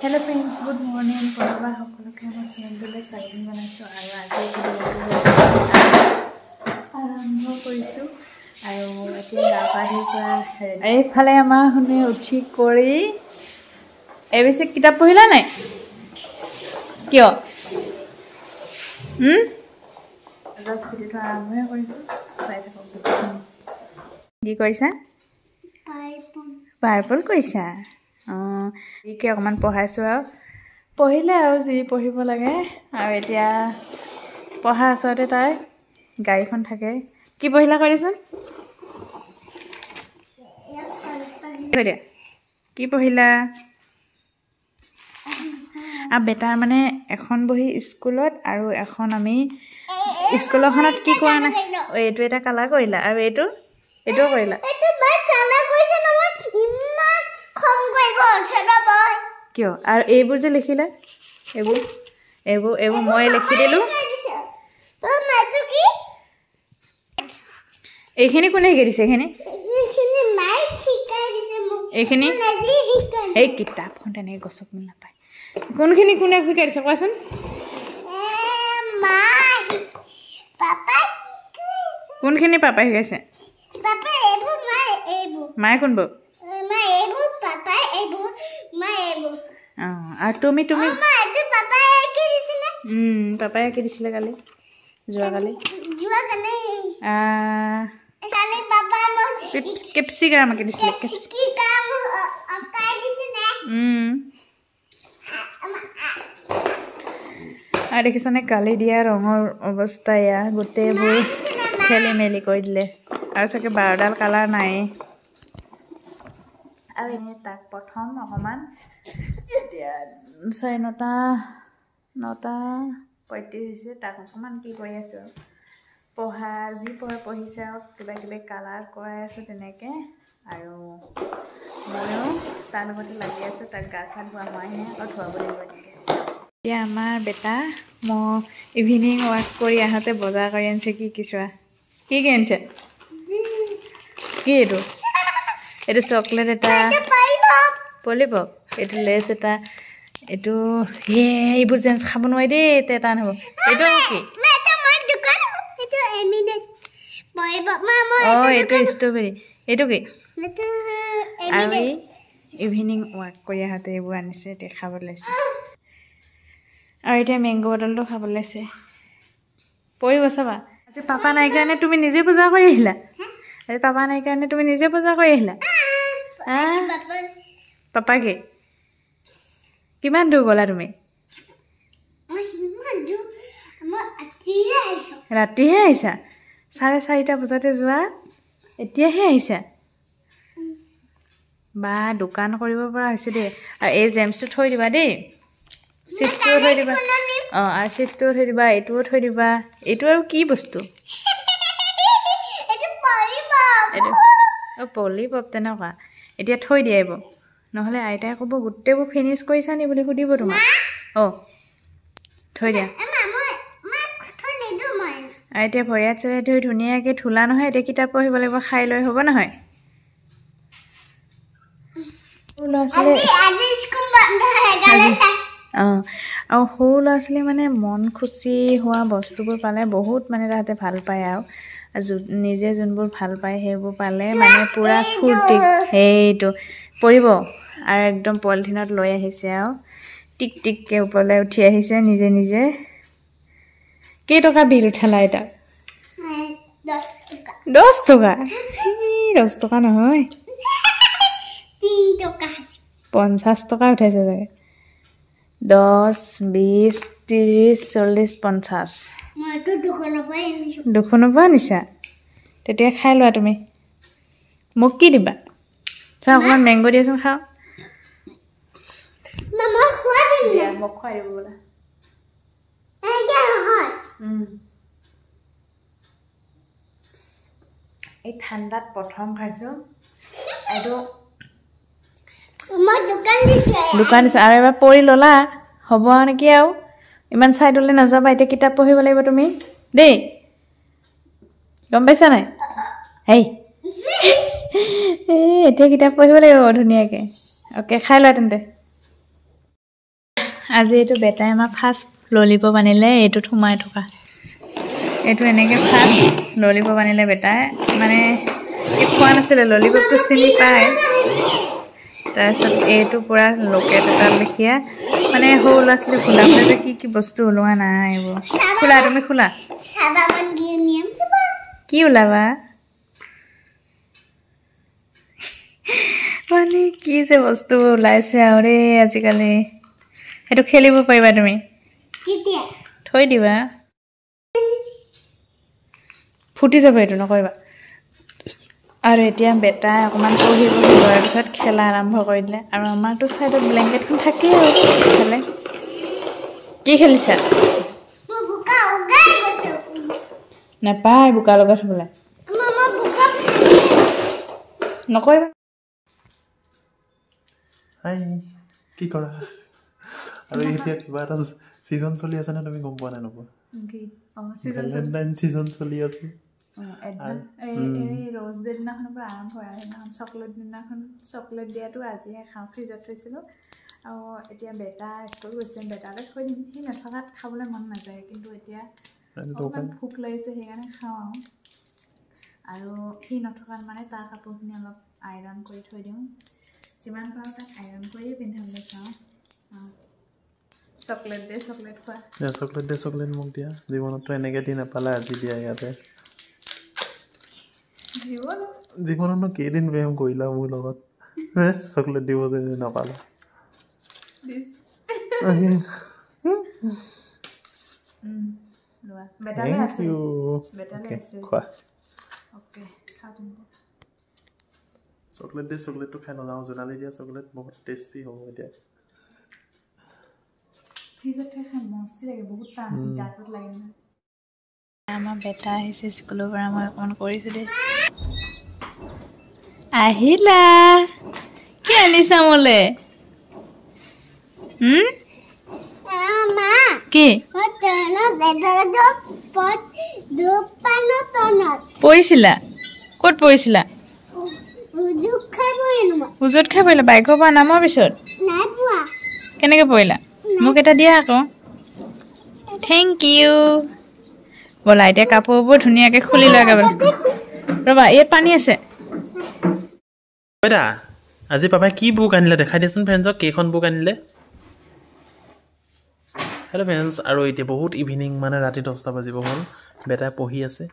Hello friends, good morning. Koraba hokolok amar channel saibin banaisu aru aji arambo korisu aru etia gapari pura ei phale ama hune uthi kori ebise kitab pohila nai kyo just video arambo korisu sai thakok ki korisa purple koisa ইকে অকমান পঢ়াইছো আৰু পঢ়িলে আৰু যি পঢ়িব লাগে আৰু এতিয়া পঢ়া আছতে তাই গাড়ীখন থাকে কি পঢ়িলা কৰিছন কি পঢ়িলা আ বেটাৰ মানে এখন বহি স্কুলত আৰু এখন আমি স্কুলখনত কি কৰা না এইটো এটা কালাৰ কৰিলা আৰু এইটো কৰিলা কিয় আৰু এইবোৰ যে লিখিলা এইবোৰ মই লিখি দিলো এইখিনি কোনে শিকাইছে এইখিনি এই কিতাপখন তেনেকৈ গছক নাপায় কোনখিনি কোনে শিকাইছে কোৱাচোন কোনখিনি পাপাই শিকাইছে মায়ে কোনবোৰ আৰ তুমি পাপাই কি দিছিলে কালি যোৱা কালি ক্যাপসিকাম কি দিছিলে আৰ দেখিছনে কালি দিয়া ৰঙৰ অৱস্থা ইয়া গোটেইবোৰ খেলি মেলি কৰি দিলে আৰু চাগে 12ডাল কালাৰ নাই আৰু এনে তাক প্ৰথম অকমান 9:35 হৈছে তাক অকমান কি কৰি আছো আৰু পঢ়া যি পঢ়িছে আৰু কিবা কিবি কালাৰ কৰাই আছে তেনেকে আৰু ময়ো তাৰ লগতে লাগি আছো তাক গা চা ধোৱা হোৱাই নাই আৰু ধুৱাব লাগিব এতিয়া আমাৰ বেটা মই ইভিনিং ৱাক কৰি আহোঁতে বজাৰ কৰি আনিছে কি চোৱা কি আনিছে কি এইটো চকলেট এটা পলিপপ এইটো লেছ এটা এইটো এইবোৰ জেন্স খাব নোৱাৰি দেই টান হ'ব এইটো কি এইটো ষ্ট্ৰবেৰী এইটো কি আৰু ইভিনিং ৱাক কৰি আহোঁতে এইবোৰ আনিছে এতিয়া খাব লৈছে আৰু এতিয়া মেংগ' বটলটো খাব লৈছে পৰিব চাবা আজি পাপা নাই কাৰণে তুমি নিজে বজাৰ কৰি আহিলা আজি পাপা নাই কাৰণে তুমি নিজে বজাৰ কৰি আহিলা পাপাকে কিমান দূৰ গলা তুমি ৰাতিহে আহিছা 4:30 বজাতে যোৱা এতিয়াহে আহিছা বা দোকান কৰিব পৰা হৈছে দেই আৰু এই জেমছটো থৈ দিবা দেই চিপছটো থৈ দিবা আৰু চিপছটো থৈ দিবা এইটোও থৈ দিবা এইটো আৰু কি বস্তু পলিপপ তেনেকুৱা এতিয়া থৈ দিয়া এইবোৰ নহ'লে আইতাই ক'ব গোটেইবোৰ ফিনিছ কৰিছা নি বুলি সুধিব তোমাক থৈ দিয়া এতিয়া ভৰিয়াত চৰিয়াত ধুই ধুনীয়াকৈ ধুলা নহয় এতিয়া কিতাপ পঢ়িব লাগিব খাই লৈ হ'ব নহয় আৰু সৰু ল'ৰা ছোৱালী মানে মন খুচি হোৱা বস্তুবোৰ পালে বহুত মানে তাহাঁতে ভাল পায় আৰু নিজে যোনবোৰ ভাল পায় সেইবোৰ পালে মানে পুৰা ফূৰ্তি সেইটো পৰিব আৰু একদম পলিথিনত লৈ আহিছে আৰু টিক টিককৈ ওপৰলৈ উঠি আহিছে নিজে কেইটকা বিল উঠালা এটা 10 টকা 10 টকা নহয় 3 টকা 50 টকা উঠাইছে চাগে 10 20 30 40 50 মইতো দুখনৰ পৰা নিছা তেতিয়া খাই লোৱা তুমি মোক কি দিবা চা অকণমান মেংগ' দিয়াচোন খাওঁ মই খোৱা দিম মোক খুৱাই দিব বোলা এই ঠাণ্ডাত প্ৰথম খাইছো এইটো মই দোকান দিছে আৰু এবাৰ পৰি ল'লা হ'ব নেকি আৰু ইমান চাইডলৈ নাযাবা এতিয়া কিতাপ পঢ়িব লাগিব তুমি দেই গম পাইছা নাই এতিয়া কিতাপ পঢ়িব লাগিব ধুনীয়াকৈ অ'কে খাই লোৱা তেন্তে আজি এইটো বেটাই আমাক ফাৰ্ষ্ট ললিপপ আনিলে এইটোত সোমাই থকা এইটো এনেকৈ ফাৰ্ষ্ট ললিপপ আনিলে বেটাই মানে খোৱা নাছিলে ললিপপটো চিনি পায় তাৰপিছত এইটো পূৰা লোকেট এটা লেখীয়া মানে সৰু ল'ৰা ছোৱালী খোলাবলৈ যে কি কি বস্তু ওলোৱা নাই এইবোৰ খোলা তুমি খোলা কি ওলাবা মানে কি যে বস্তু ওলাইছে আৰু দেই আজিকালি সেইটো খেলিব পাৰিবা তুমি থৈ দিবা ফুটি যাব এইটো নকৰিবা আৰু এতিয়া বেটাই অকণমান পঢ়িব লোৱাৰ পিছত খেলা আৰম্ভ কৰি দিলে আৰু আমাৰতো ছাইডত ব্লেংকেটখন থাকেই আৰু খেলে কি খেলিছা নাপায় বোকা লগত হ'বলে নকৰিবা কি কৰা আৰু এতিয়া কিবা এটা সিজন চলি আছে না তুমি গম পোৱা নাই নপোৱা ভেলেন্টাইন সিজন চলি আছে ৰ'জ ডে দিনাখনৰ পৰা আৰম্ভ হয় সেইদিনাখন চকলেট দিনাখন চকলেট দিয়াটো আজিহে খাওঁ ফ্ৰিজত থৈছিলোঁ আৰু এতিয়া বেটা স্কুল গৈছে বেটালৈ থৈ দিম সি নথকাত খাবলৈ মন নাযায় কিন্তু এতিয়া অকণমান ভোক লাগিছে সেইকাৰণে খাওঁ আৰু সি নথকাত মানে তাৰ কাপোৰখিনি অলপ আইৰণ কৰি থৈ দিওঁ যিমান পাৰোঁ তাক আইৰণ কৰিয়ে পিন্ধাবলৈ চাওঁ চকলেট দে চকলেট খোৱা চকলেট দে চকলেট মোক দিয়া জীৱনততো এনেকৈ দি নাপালে আজি দিয়া ইয়াতে জীৱনতনো কেইদিন প্ৰেম কৰিলা মোৰ লগত চকলেট দিব যে নাপালা চকলেট দে চকলেটটো খাই নাযাওঁ জোনালী দিয়া চকলেট বহুত টেষ্টি হ'ব এতিয়া আমাৰ বেটা আহিছে স্কুলৰ পৰা মই অকণমান কৰিছোঁ দেই আহিলা কি আনিছা মোলে কি পৰিছিলা ক'ত পৰিছিলা উজত খাই পৰিলা বাইকৰ পৰা নামৰ পিছত কেনেকৈ পৰিলা মোক এটা দিয়া আকৌ থেংক ইউ ব'লা এতিয়া কাপোৰবোৰ ধুনীয়াকৈ খুলি লোৱা একেবাৰে ৰ'বা ইয়াত পানী আছে দাদা আজি পাপাই কি বুক আনিলে দেখাই দিয়াচোন ফ্ৰেণ্ডছক কেইখন বুক আনিলে হেল্ল' ফ্ৰেণ্ডছ আৰু এতিয়া বহুত ইভিনিং মানে ৰাতি 10টা বাজিব হ'ল বেটাই পঢ়ি আছে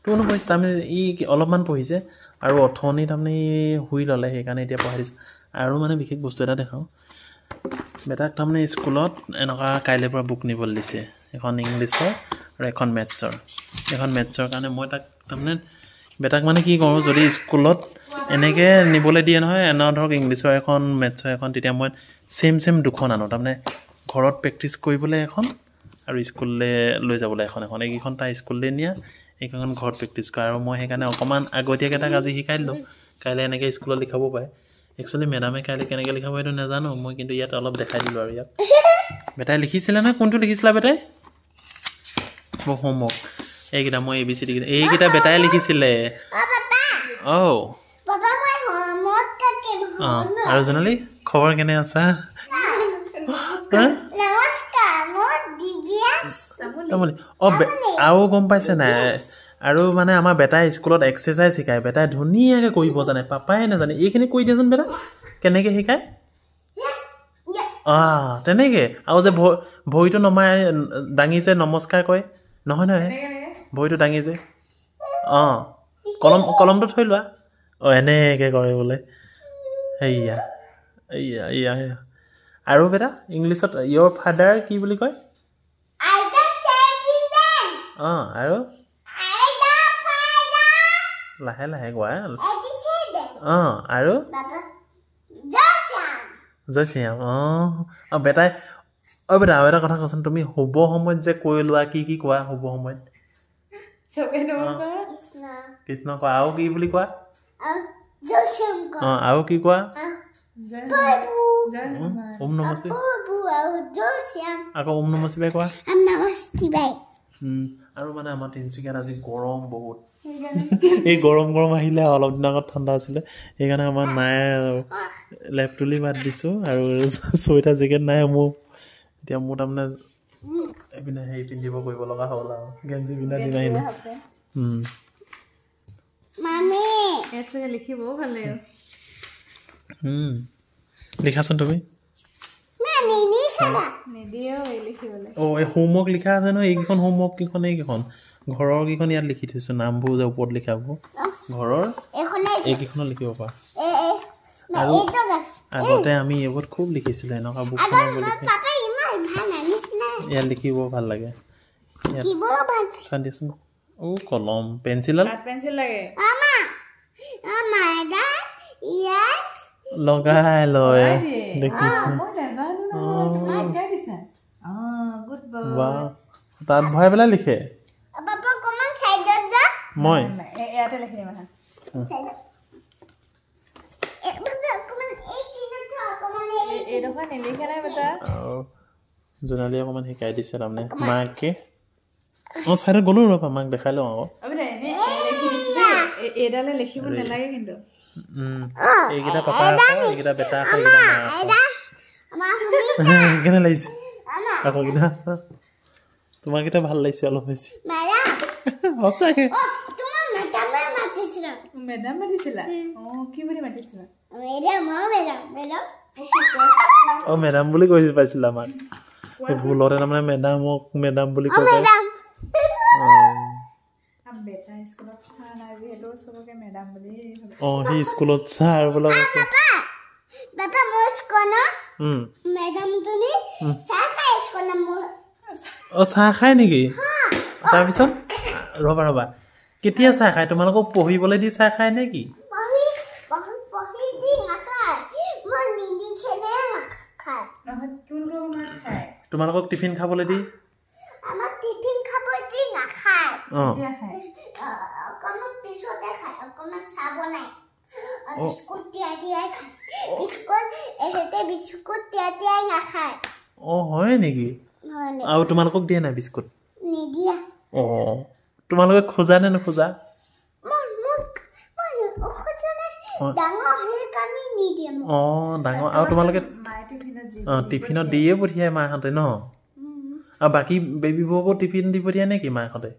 তোনো পঢ়িছে তাৰমানে ই অলপমান পঢ়িছে আৰু অথনি তাৰমানে শুই ল'লে সেইকাৰণে এতিয়া পঢ়াই দিছে আৰু মানে বিশেষ বস্তু এটা দেখাওঁ বেটাক তাৰমানে স্কুলত এনেকুৱা কাইলৈৰ পৰা বুক নিবলৈ দিছে এখন ইংলিছৰ আৰু এখন মেথছৰ কাৰণে মই তাক তাৰমানে বেটাক মানে কি কৰোঁ যদি স্কুলত এনেকৈ নিবলৈ দিয়ে নহয় এনে ধৰক ইংলিছৰ এখন মেথছৰ এখন তেতিয়া মই ছেম দুখন আনো তাৰমানে ঘৰত প্ৰেক্টিছ কৰিবলৈ এখন আৰু স্কুললৈ লৈ যাবলৈ এখন এইকেইখন তাই স্কুললৈ নিয়া এইকেইখন ঘৰত প্ৰেক্টিছ কৰা আৰু মই সেইকাৰণে অকণমান আগতীয়াকৈ তাক আজি শিকাই দিলোঁ কাইলৈ এনেকৈ স্কুলত লিখাব পাৰে একচুৱেলি মেডামে কাইলৈ কেনেকৈ লিখাব সেইটো নাজানো মই কিন্তু ইয়াত অলপ দেখাই দিলোঁ আৰু ইয়াক বেটাই লিখিছিলে নহয় কোনটো লিখিছিলা বেটাই হোমৱৰ্ক এইকেইটা মই ABCD এইকেইটা বেটাই লিখিছিলে অঁ আৰু জোনালী খবৰ কেনে আছা আৰু গম পাইছে নাই আৰু মানে আমাৰ বেটাই স্কুলত এক্সাৰচাইজ শিকায় বেটাই ধুনীয়াকৈ কৰিব জানে পাপাই নাজানে এইখিনি কৈ দিয়াচোন বেটা কেনেকৈ শিকায় তেনেকৈ আৰু যে ভৰিটো নমাই দাঙি যে নমস্কাৰ কৰে নহয় ভৰিটো দাঙি যে কলমটো থৈ লোৱা এনেকৈ কৰে বোলে সেয়া আৰু বেটা ইংলিছত ইয়ৰ ফাদাৰ কি বুলি কয় আৰু লাহে লাহে কোৱা আৰু জয়শ্যাম বেটাই বেটা আৰু এটা কথা কোৱাচোন তুমি শুব সময়ত যে কৈ লোৱা কি কোৱা শুব সময়ত কৃষ্ণ কোৱা আৰু কি বুলি কোৱা আৰু কি কোৱা ওম নমঃ আকৌ ওম নমঃ শিৱায় কোৱা আৰু মানে আমাৰ তিনিচুকীয়াত আজি গৰম বহুত এই গৰম আহিলে অলপ দিনৰ আগত ঠাণ্ডা আছিলে সেইকাৰণে আমাৰ নাই লেপ তুলি বাদ দিছোঁ আৰু চুৱেটাৰ জেকেট নাই মোৰ এতিয়া মোৰ তাৰমানে এইপিনে হেৰি পিন্ধিব কৰিব লগা হ'ল আৰু গেঞ্জি পিন্ধা দিন আহিলে মামি ইয়াত চাগে লিখিবও ভাল লাগিব লিখাচোন তুমি মানি নি চাবা নিদিয়েও এই লিখিবলৈ এই হোমৱৰ্ক লিখা আছে নহয় এইকেইখন হোমৱৰ্ক কেইখন এইকেইখন ঘৰৰ কেইখন ইয়াত লিখি থৈছোঁ নামবোৰ যে ওপৰত লিখাব ঘৰৰ এখনে এইকেইখনত লিখিব পাৰা এ না আৰু এইটো গাছ আগতে আমি এইবোৰত খুব লিখিছিলোঁ এনেকুৱা বুকখনত আগৰ লিখি পাপা ইমান ভাল নানিছিনা ইয়াত লিখিব ভাল লাগে ইয়াত কিব ভাল চান দিয়াচোন কলম পেঞ্চিল কাঠ পেঞ্চিল লাগে আমা আমা দা ইয়াত লগাই লয় লগাই দিয়ে। দেখিছোঁ মই নাজানো নহয় তুমি শিকাই দিছা গুড বয় বা তাত ভৰাই পেলাই লিখে পাপা কমান সাইডত যা মই ইয়াতে লিখি দিম আহা সাইডত বাবা কমান এই কিনে থা কমান এই এইডোখৰ নিলিখে নাই বেটা আৰু জোনালী অকণমান শিকাই দিছে তাৰমানে মাকে চাইডত গ'লো ৰ'বা মাক দেখাই লওঁ আকৌ বেটা এনে লিখি দিছো দেই এইডালে লিখিব নালাগে কিন্তু এইকেইটা পাপা আকৌ এইকেইটা বেটা আকৌ এইকেইটা মা আইদা আমা শুনি আকৌ কেনে লাগিছে আমা আকৌ কেইটা তোমাৰকেইটা ভাল লাগিছে অলপ বেছি মাৰা সঁচাকে তোমাৰ মেডামে মাতিছিলা মেডাম মাতিছিলা কি বুলি মাতিছিলা মেডাম বুলি কৈছিল পাইছিল আমাক ভুলতে তাৰমানে মেডামক মেডাম বুলি কৈ বেটা স্কুলত ছাৰ নাই যিহেতু চবকে মেডাম বুলি সি স্কুলত ছাৰ বোলা কৈছে বাবা মোৰ স্কুল মেডাম তুমি চাহ খাই স্কুল মোৰ চাহ খাই নেকি তাৰপিছত ৰবা কেতিয়া চাহ খায় তোমালোকক পঢ়িবলৈ দি চাহ খায় নে কি পঢ়ি দি নাখায় মোৰ নিদি খেলে নাখায় তোমালোকক টিফিন খাবলৈ দি আমাৰ টিফিন খাব দি নাখায় এতিয়া খায় অকণমান পিছতে খায় অকণমান চাহ বনায় বিস্কুট তিয়াই খায় বিস্কুট এহেঁতে বিস্কুট তিয়াই নাখায় হয় নেকি আৰু তোমালোকক দিয়ে নাই বিস্কুট নিদিয়া তোমালোকে খোজা নে নোখোজা ডাঙৰ আৰু তোমালোকে টিফিনত দিয়ে পঠিয়াই মাহঁতে ন আৰু বাকী বেবীবোৰকো টিফিন দি পঠিয়াই নেকি মাহঁতে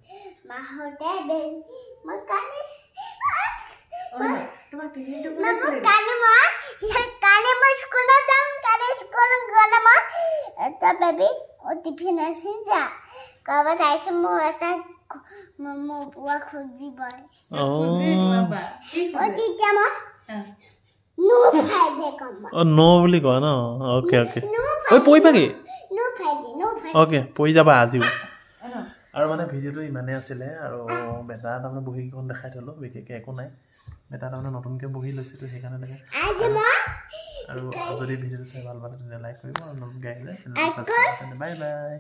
টিফিন আছে যা কৰবাত আহিছো মোৰ এটা মোৰ পুৱা খুজিব তেতিয়া মই ন বুলি কয় ন অ'কে পৰিবাগে অ'কে পৰি যাবা আজিও আৰু মানে ভিডিঅ'টো ইমানেই আছিলে আৰু বেটা তাৰমানে বহীকেইখন দেখাই থ'লোঁ বিশেষকৈ একো নাই বেটা তাৰমানে নতুনকৈ বহি লৈছিলোঁ সেইকাৰণে লাগে আৰু যদি ভিডিঅ'টো চাই ভাল পালে তেতিয়া লাইক কৰিব আৰু নতুনকৈ আহিলে বাই বাই